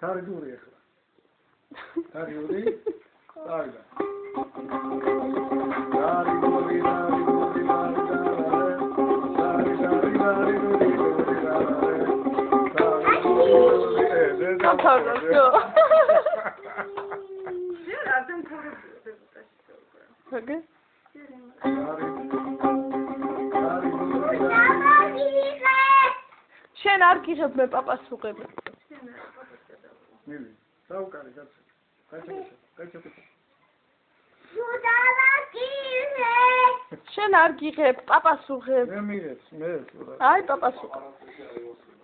დარგური ახლა. დარგური. წავიდა. დარგური. Okay. შენ არ გიღებ მე პაპას უღებ. მილი, საუკარი კაცო. კაცო. შენ არ გიღებ პაპას უღებ. მე მიღებს, მე. აი პაპას უღებ.